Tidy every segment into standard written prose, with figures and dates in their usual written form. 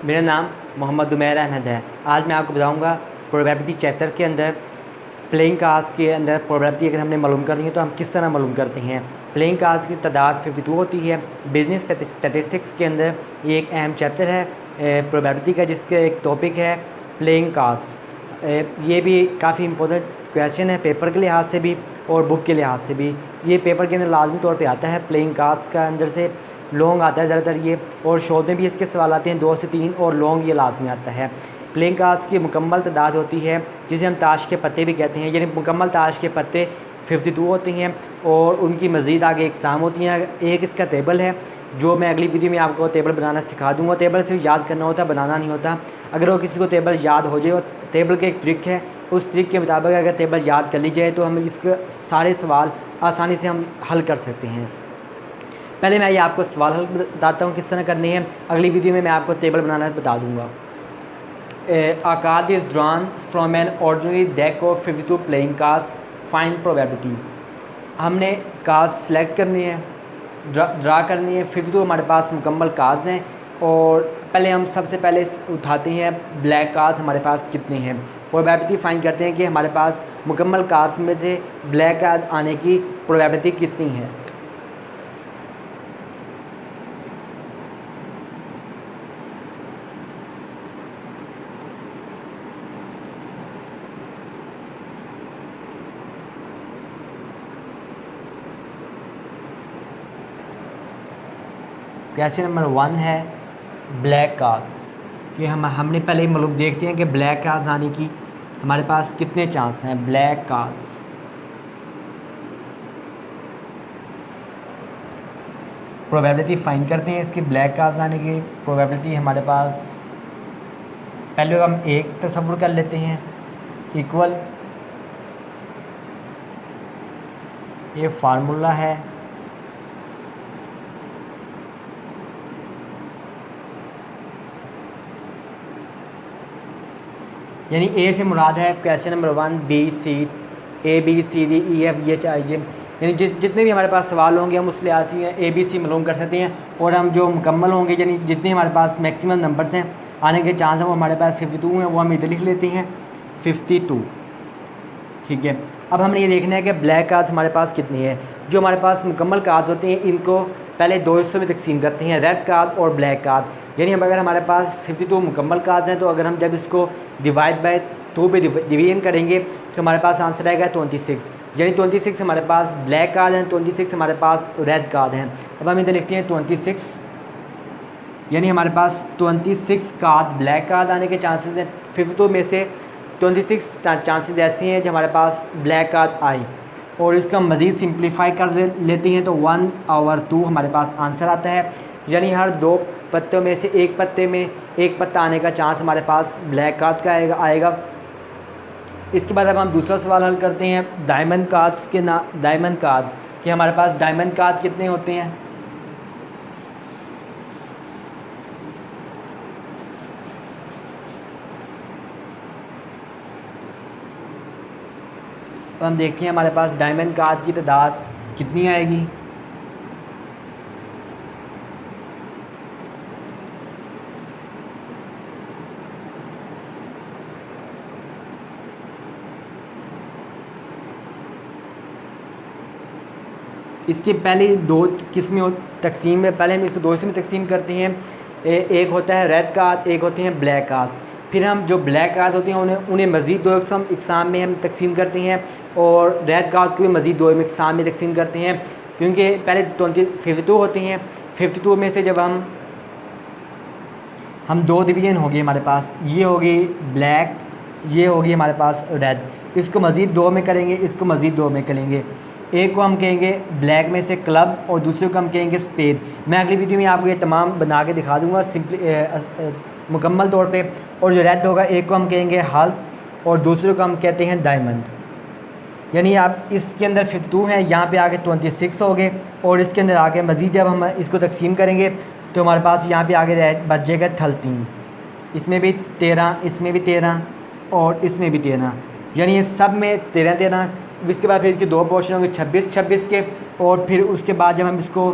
मेरा नाम मोहम्मद उमैर अहमद है। आज मैं आपको बताऊंगा प्रोबेबिलिटी चैप्टर के अंदर प्लेइंग कार्ड्स के अंदर प्रोबेबिलिटी अगर हमने मालूम करनी है तो हम किस तरह मालूम करते हैं। प्लेइंग कार्ड्स की तादाद 52 होती है। बिजनेस स्टैटिस्टिक्स के अंदर ये एक अहम चैप्टर है प्रोबेबिलिटी का, जिसका एक टॉपिक है प्लेइंग कार्ड्स। ये भी काफ़ी इंपॉर्टेंट क्वेश्चन है पेपर के लिहाज से भी और बुक के लिहाज से भी। ये पेपर के अंदर लाजमी तौर पे आता है। प्लेइंग कार्ड्स का अंदर से लॉन्ग आता है ज़्यादातर ये, और शॉर्ट में भी इसके सवाल आते हैं 2 से 3, और लॉन्ग ये लाजमी आता है। प्लेइंग कार्ड्स की मुकम्मल तादाद होती है जिसे हम ताश के पत्ते भी कहते हैं, यानी मुकम्मल ताश के पत्ते 52 होते हैं, और उनकी मज़ीद आगे इकसाम होती हैं। एक इसका टेबल है जो मैं अगली वीडियो में आपको टेबल बनाना सिखा दूँगा। टेबल सिर्फ याद करना होता है, बनाना नहीं होता। अगर वो किसी को टेबल याद हो जाए, टेबल की एक ट्रिक है, उस ट्रिक के मुताबिक अगर टेबल याद कर ली जाए तो हम इसके सारे सवाल आसानी से हम हल कर सकते हैं। पहले मैं ये आपको सवाल हल बताता हूँ किस तरह करने हैं, अगली वीडियो में मैं आपको टेबल बनाना बता दूँगा। A card is drawn from an ordinary deck of 52 playing cards. Find probability. हमने कार्ड सेलेक्ट करनी है, ड्रा करनी है। 52 हमारे पास मुकम्मल कार्ड्स हैं, और पहले हम सबसे पहले उठाते हैं ब्लैक कार्ड्स हमारे पास कितने हैं। प्रोबेबिलिटी फाइंड करते हैं कि हमारे पास मुकम्मल कार्ड्स में से ब्लैक कार्ड आने की प्रोबेबिलिटी कितनी है। क्वेश्चन नंबर 1 है ब्लैक कार्ड्स कि हमने पहले मालूम देखते हैं कि ब्लैक कार्ड्स आने की हमारे पास कितने चांस हैं। ब्लैक कार्ड्स प्रोबेबिलिटी फाइंड करते हैं इसकी। ब्लैक कार्ड्स आने की प्रोबेबिलिटी हमारे पास, पहले हम एक तस्वुर कर लेते हैं, इक्वल ये फार्मूला है, यानी ए से मुराद है question number 1 B C, A B C D E F G H I J, यानी जितने भी हमारे पास सवाल होंगे हम उस लिहाज से ए बी सी मालूम कर सकते हैं। और हम जो मुकम्मल होंगे, यानी जितने हमारे पास मैक्सिमम नंबर्स हैं आने के चांस हैं, वो हमारे पास 52 हैं, वो हम इधर लिख लेते हैं 52। ठीक है, अब हमने ये देखना है कि ब्लैक कार्ड्स हमारे पास कितनी है। जो हमारे पास मुकम्मल कार्ड्स होते हैं इनको पहले 2 हिस्सों में तकसीम करते हैं, रेड कार्ड और ब्लैक कार्ड। यानी अगर हमारे पास 52 मुकम्मल कार्ड्स हैं तो अगर हम जब इसको डिवाइड बाय 2 पे डिवीजन करेंगे तो हमारे पास आंसर आएगा 26, यानी 26 हमारे पास ब्लैक कार्ड हैं, 26 हमारे पास रेड कार्ड हैं। अब हम इधर लिखते हैं 26, यानी हमारे पास 26 कार्ड ब्लैक कार्ड आने के चांसेस हैं। 52 में से 26 चांसेस ऐसे हैं जो हमारे पास ब्लैक कार्ड आए, और इसका मज़ीद सिंप्लीफाई कर लेते हैं तो 1/2 हमारे पास आंसर आता है। यानी हर 2 पत्तों में से एक पत्ते में एक पत्ता आने का चांस हमारे पास ब्लैक कार्ड का आएगा। इसके बाद अब हम दूसरा सवाल हल करते हैं डायमंड कार्ड्स के डायमंड कार्ड कि हमारे पास डायमंड कार्ड कितने होते हैं। तो हम देखते हैं हमारे पास डायमंड कार्ड की तादाद कितनी आएगी। इसके पहले 2 किस्में तकसीम में, पहले हम इसको 2 हिस्सों में तकसीम करते हैं। एक होता है रेड कार्ड, एक होते हैं ब्लैक कार्ड्स। फिर हम जो ब्लैक कार्ड होते हैं उन्हें मज़ीद 2 इकसाम में हम तकसीम करते हैं, और रेड कार्ड को भी मज़ीद 2 इकसाम में तकसीम करते हैं, क्योंकि पहले 52 होते हैं। 52 में से जब हम 2 डिवीजन हो गए हमारे पास, ये होगी ब्लैक, ये होगी हमारे पास रेड। इसको मज़ीद 2 में करेंगे, इसको मज़ीद 2 में करेंगे। एक को हम कहेंगे ब्लैक में से क्लब, और दूसरे को हम कहेंगे स्पेड। मैं अगली वीडियो में आपको ये तमाम बना के दिखा दूँगा मुकम्मल तौर पे। और जो रेड होगा, एक को हम कहेंगे हाल, और दूसरे को हम कहते हैं डायमंड। यानी आप इसके अंदर 52 हैं, यहाँ पे आके 26 हो गए, और इसके अंदर आके मज़ीद जब हम इसको तकसीम करेंगे तो हमारे पास यहाँ पे आगे बच जाएगा 13। इसमें भी 13, इसमें भी 13, और इसमें भी 13, यानी ये सब में 13-13। इसके बाद फिर इसके 2 पोर्शन होंगे 26-26 के, और फिर उसके बाद जब हम इसको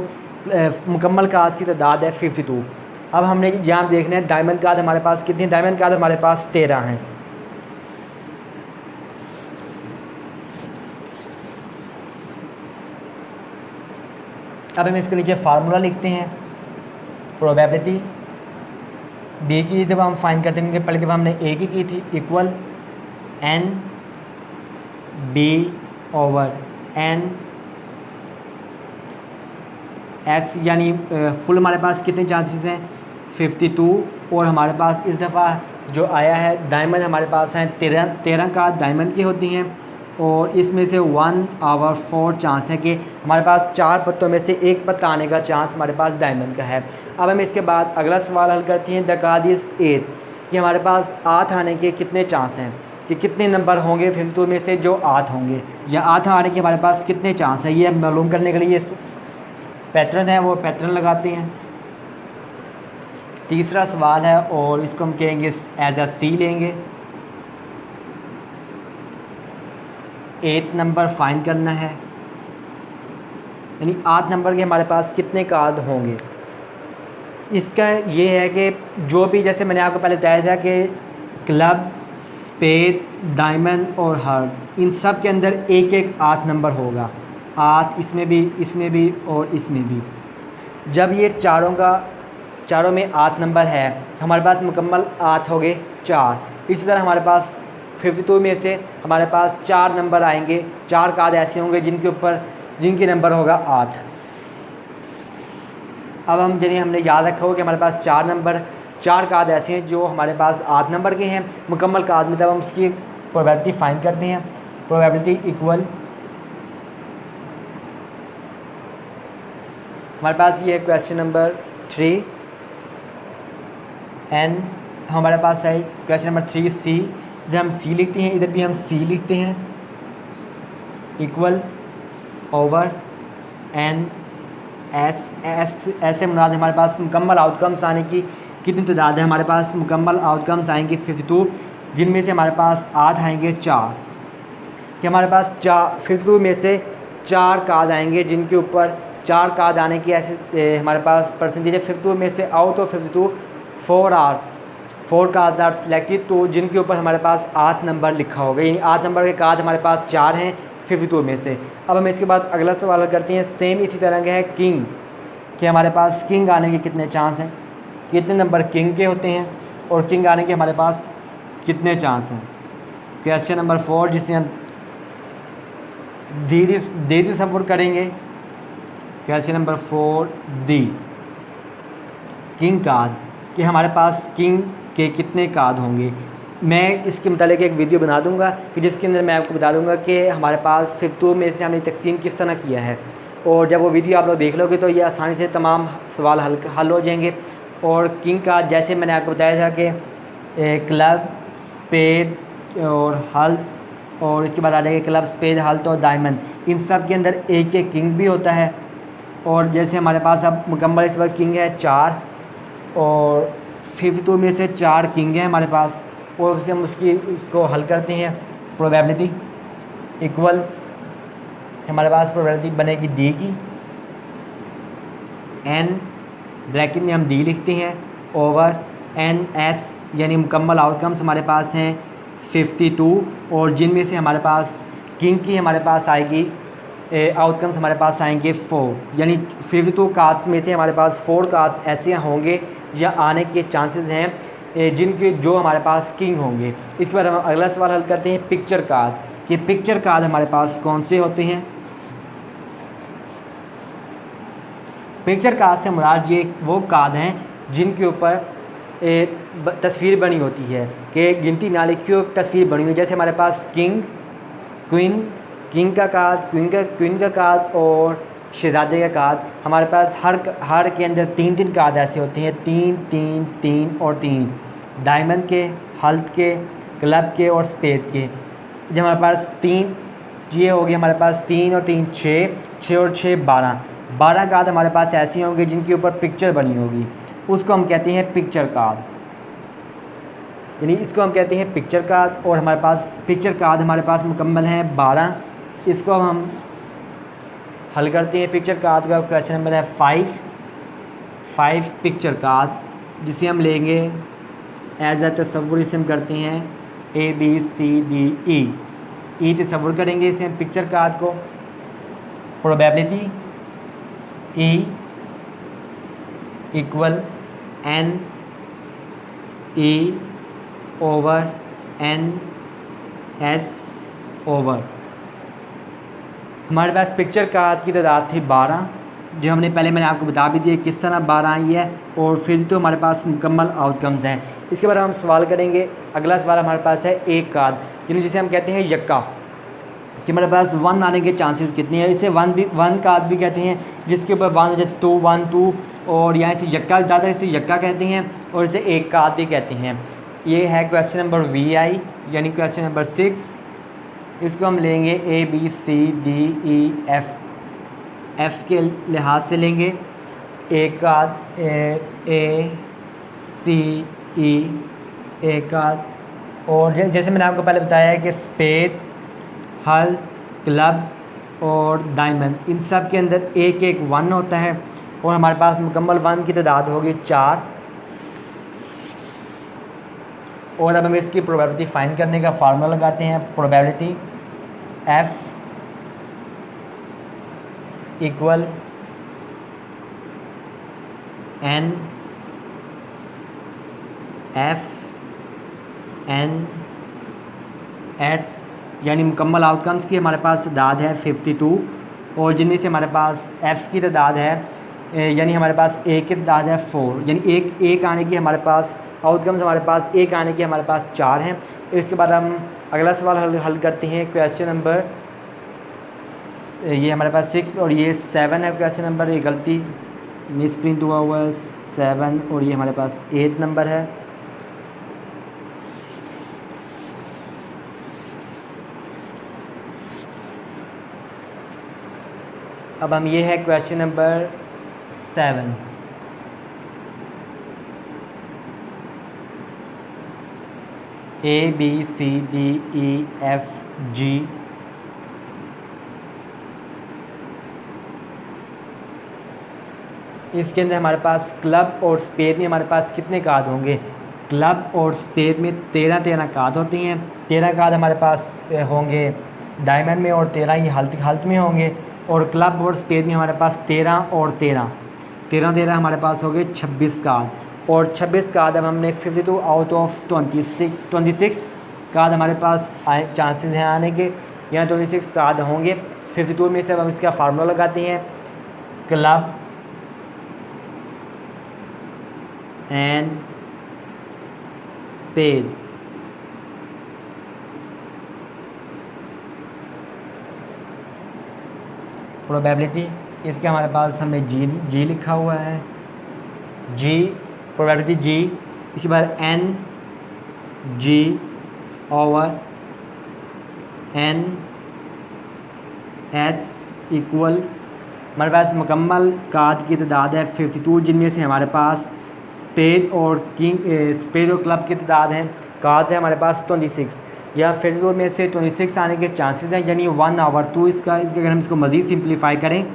मुकम्मल कार्ड्स की तादाद है 52। अब हमने यहाँ देखना है डायमंड कार्ड हमारे पास कितने, डायमंड कार्ड हमारे पास 13 हैं। अब हम इसके नीचे फार्मूला लिखते हैं। प्रोबेबिलिटी बी की जब हम फाइंड करते हैं, पहले जब हमने ए की थी, equal n B over n S, यानी फुल हमारे पास कितने चांसेस हैं 52, और हमारे पास इस दफ़ा जो आया है डायमंड हमारे पास हैं 13 का डायमंड की होती हैं, और इसमें से 1/4 चांस है कि हमारे पास 4 पत्तों में से एक पत्ता आने का चांस हमारे पास डायमंड का है। अब हम इसके बाद अगला सवाल हल करते हैं। द कार्ड इज़ 8, कि हमारे पास 8 आने के कितने चांस हैं, कि कितने नंबर होंगे 52 में से जो 8 होंगे, या 8 आने के हमारे पास कितने चांस है, ये मालूम करने के लिए पैटर्न है वो पैटर्न लगाते हैं। तीसरा सवाल है और इसको हम कहेंगे एज अ सी लेंगे। 8 नंबर फाइंड करना है, यानी 8 नंबर के हमारे पास कितने कार्ड होंगे। इसका ये है कि जो भी, जैसे मैंने आपको पहले बताया था कि क्लब, स्पेड, डायमंड और हार्ट, इन सब के अंदर एक एक 8 नंबर होगा। 8 इसमें भी और इसमें भी। जब ये चारों में 8 नंबर है, हमारे पास मुकम्मल 8 हो गए 4। इसी तरह हमारे पास 52 में से हमारे पास 4 नंबर आएंगे, 4 कार्ड ऐसे होंगे जिनके नंबर होगा 8। अब हमने याद रखा हो कि हमारे पास 4 कार्ड ऐसे हैं जो हमारे पास 8 नंबर के हैं मुकम्मल कार्ड में। तब हम उसकी प्रोबेबिलिटी फाइंड करते हैं। प्रोबेबिलिटी इक्वल, हमारे पास ये है क्वेश्चन नंबर 3 एन, हमारे पास है क्वेश्चन नंबर 3 सी। जब हम सी लिखते हैं, इधर भी हम सी लिखते हैं, इक्वल ओवर एन एस। ऐसे मुराद हमारे पास मुकम्मल आउटकम्स आने की कितनी तादाद है, हमारे पास मुकम्मल आउटकम्स आएंगे 52, जिनमें से हमारे पास 8 आएंगे 4, कि हमारे पास 52 में से 4 कार्ड आएंगे जिनके ऊपर 4 कार्ड आने की ऐसे हमारे पास परसेंटेज है। 52 में से out of 52 4 cards are selected, तो जिनके ऊपर हमारे पास 8 नंबर लिखा होगा, यानी 8 नंबर के कार्ड हमारे पास 4 हैं 52 में से। अब हम इसके बाद अगला सवाल करते हैं। सेम इसी तरह का है किंग, कि हमारे पास किंग आने के कितने चांस हैं, कितने नंबर किंग के होते हैं, और किंग आने के हमारे पास कितने चांस हैं। क्वेश्चन नंबर 4, जिसे हम धीरे सफर करेंगे। Question number 4 D, king card, कि हमारे पास किंग के कितने कार्ड होंगे। मैं इसके मुतालिक एक वीडियो बना दूंगा कि जिसके अंदर मैं आपको बता दूंगा कि हमारे पास 52 में से हमने तकसीम किस तरह किया है, और जब वो वीडियो आप लोग देख लोगे तो ये आसानी से तमाम सवाल हल हो जाएंगे। और किंग का जैसे मैंने आपको बताया था कि क्लब, स्पेड और हल्त, और इसके बाद आ जाएगा क्लब, स्पेड, हल्त और डायमंड, इन सब के अंदर एक एक किंग भी होता है। और जैसे हमारे पास अब मुकम्मल इस वक्त किंग है 4, और 52 में से 4 किंग हैं हमारे पास, और उसे हम उसको हल करते हैं। प्रोबेबिलिटी इक्वल, हमारे पास प्रोबेबिलिटी बनेगी डी की, एन ब्रैकेट में हम डी लिखते हैं, ओवर एन एस, यानी मुकम्मल आउटकम्स हमारे पास हैं 52, और जिनमें से हमारे पास किंग की हमारे पास आएगी आउटकम्स हमारे पास आएंगे 4, यानी 52 कार्ड्स में से हमारे पास 4 कार्ड्स ऐसे होंगे या आने के चांसेस हैं जिनके जो हमारे पास किंग होंगे। इसके बाद हम अगला सवाल हल करते हैं पिक्चर कार्ड, कि पिक्चर कार्ड हमारे पास कौन से होते हैं। पिक्चर कार्ड से मुराद ये वो कार्ड हैं जिनके ऊपर तस्वीर बनी होती है, कि गिनती ना लिखी हो, तस्वीर बनी हुई। जैसे हमारे पास किंग, क्वीन, किंग का कार्ड, क्वीन का कार्ड और शहज़ादे का कार्ड, हमारे पास हर के अंदर 3 कार्ड ऐसे होते हैं, 3 3 3 और 3, डायमंड के, हल्त के, क्लब के और स्पेड के। जब हमारे पास 3 ये हो गए, हमारे पास 3 और 3 6 और 6 12 कार्ड हमारे पास ऐसे होंगे जिनके ऊपर पिक्चर बनी होगी, उसको हम कहते हैं पिक्चर कार्ड, यानी इसको हम कहते हैं पिक्चर कार्ड। और हमारे पास पिक्चर कार्ड हमारे पास मुकम्मल हैं 12। इसको हम हल करते हैं। पिक्चर कार्ड का क्वेश्चन नंबर है 5 पिक्चर कार्ड, जिसे हम लेंगे एज अ तस्वुर, इसे हम करते हैं ABCDE। ई तस्वुर करेंगे इसे हम पिक्चर कार्ड को। Probability E equal NE/NS over, हमारे पास पिक्चर कार्ड की तादाद थी 12, जो हमने पहले मैंने आपको बता भी दिया किस तरह 12 आई है, और फिर तो हमारे पास मुकम्मल आउटकम्स हैं। इसके बाद हम सवाल करेंगे। अगला सवाल हमारे पास है एक कार्ड, यानी जिसे हम कहते हैं यक्का, कि हमारे पास 1 आने के चांसेस कितने हैं। इसे 1 कार्ड भी कहते हैं, जिसके ऊपर 1 जैसे 2 1 2, और यहाँ इसे यक्का ज़्यादा, इसे यक्का कहते हैं, और इसे एक कार्ड भी कहते हैं। ये है क्वेश्चन नंबर VI, यानी क्वेश्चन नंबर 6। इसको हम लेंगे ABCDEF, F के लिहाज से लेंगे एक कार्ड ACE एक कार्ड, और जैसे मैंने आपको पहले बताया है कि स्पेड, हल, क्लब और डायमंड, इन सब के अंदर एक एक 1 होता है, और हमारे पास मुकम्मल 1 की तादाद होगी 4। और अब हम इसकी प्रोबेबिलिटी फाइंड करने का फार्मूला लगाते हैं। प्रोबेबिलिटी F इक्वल NF/NS, यानी मुकम्मल आउटकम्स की हमारे पास तादाद है 52, और जिनमें से हमारे पास F की तादाद है, यानी हमारे पास A की तादाद है 4, यानी एक आने की हमारे पास आउटकम्स, हमारे पास एक आने की हमारे पास 4 हैं। इसके बाद हम अगला सवाल हल करते हैं। क्वेश्चन नंबर ये हमारे पास 6 और ये 7 है क्वेश्चन नंबर, ये गलती मिस प्रिंट हुआ है 7, और ये हमारे पास 8 नंबर है। अब हम ये है क्वेश्चन नंबर 7। ABCDEFG, इसके अंदर हमारे पास क्लब और स्पेड में हमारे पास कितने कार्ड होंगे। क्लब और स्पेड में 13 कार्ड होती हैं। 13 कार्ड हमारे पास होंगे डायमंड में, और 13 ही हल्त में होंगे, और क्लब और स्पेड में हमारे पास 13 और 13 हमारे पास हो गए 26 कार्ड, और 26 कार्ड अब हमने 52 आउट ऑफ 26 कार्ड हमारे पास चांसेस हैं आने के, यहाँ 26 कार्ड होंगे 52 में से। अब हम इसका फार्मूला लगाते हैं। क्लब एंड स्पेड, प्रोबेबिलिटी, इसके हमारे पास हमने जी लिखा हुआ है, जी प्रोबेबिलिटी जी, इसके बाद NG ओवर NS इक्वल, हमारे पास मुकम्मल कार्ड की तादाद है 52, जिनमें से हमारे पास स्पेड और क्लब की तादाद हैं कार्ड्स है हमारे पास 26, या 52 में से 26 आने के चांसेस हैं, यानी 1/2। इसका अगर हम इसको मज़ीद सिंप्लीफाई करें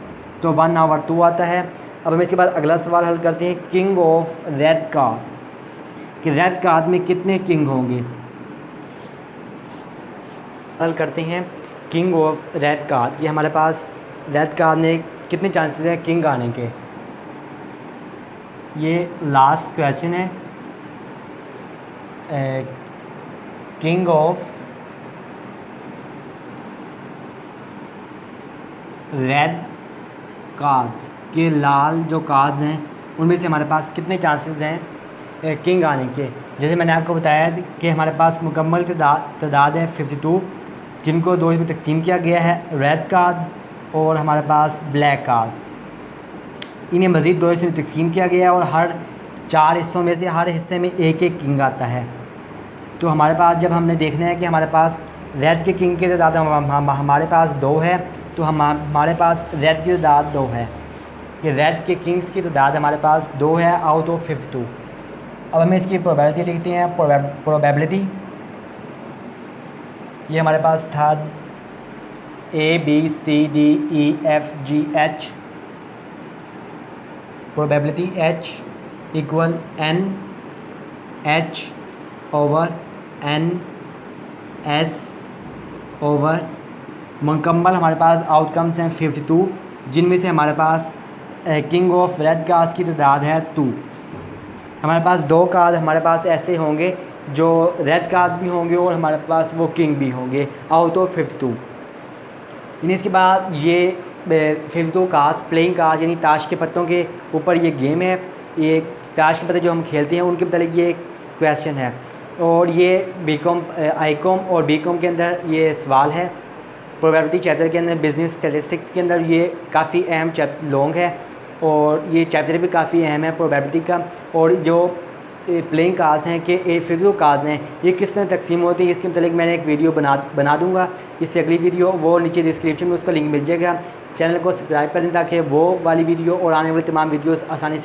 तो 1/2 आता है। अब हम इसके बाद अगला सवाल हल करते हैं। किंग ऑफ रेड कार्ड, कि रेड कार्ड में कितने किंग होंगे। हल करते हैं किंग ऑफ रेड कार्ड, ये हमारे पास रेड कार्ड में कितने चांसेस हैं किंग आने के। ये लास्ट क्वेश्चन है। किंग ऑफ रेड कार्ड्स के लाल जो कार्ड्स हैं उनमें से हमारे पास कितने चांसेस हैं किंग आने के। जैसे मैंने आपको बताया कि हमारे पास मुकम्मल तादाद है 52, जिनको 2 में तकसीम किया गया है, रेड कार्ड और हमारे पास ब्लैक कार्ड। इन्हें मज़ीद 2 हिस्सों में तकसीम किया गया है, और हर 4 हिस्सों में से हर हिस्से में एक एक किंग आता है। तो हमारे पास जब हमने देखना है कि हमारे पास रेड के किंग की तादाद हमारे पास 2 है, तो हमारे पास रेड की तादाद 2 है, कि रेड के किंग्स की तादाद हमारे पास 2 है आउट ऑफ 52। अब हमें इसकी प्रोबेबिलिटी लिखते हैं। प्रोबेबिलिटी ये हमारे पास था ABCDEFGH, probability H equal n H over n S over मुकम्मल हमारे पास आउटकम्स हैं 52, जिनमें से हमारे पास किंग ऑफ रेड कार्ड्स की तादाद है 2। हमारे पास 2 कार्ड हमारे पास ऐसे होंगे जो रेड कार्ड भी होंगे और हमारे पास वो किंग भी होंगे आउट ऑफ 52। यानी इसके बाद ये 52 कार्ड्स प्लेइंग कार्ड यानी ताश के पत्तों के ऊपर ये गेम है। ये ताश के पत्ते जो हम खेलते हैं उनके मतलब ये क्वेश्चन है, और ये बीकॉम आईकॉम और बीकॉम के अंदर ये सवाल है। प्रोबेबिलिटी चैप्टर के अंदर बिजनेस स्टैटिस्टिक्स के अंदर ये काफ़ी अहम लॉन्ग है, और ये चैप्टर भी काफ़ी अहम है प्रोबेबिलिटी का। और जो प्लेइंग कार्ड्स हैं कि 52 कार्ड्स हैं ये किस तरह तकसीम होती है, इसके मतलब मैंने एक वीडियो बना दूंगा। इससे अगली वीडियो वो नीचे डिस्क्रिप्शन में उसका लिंक मिल जाएगा। चैनल को सब्सक्राइब कर दें ताकि वो वाली वीडियो और आने वाली तमाम वीडियोस आसानी से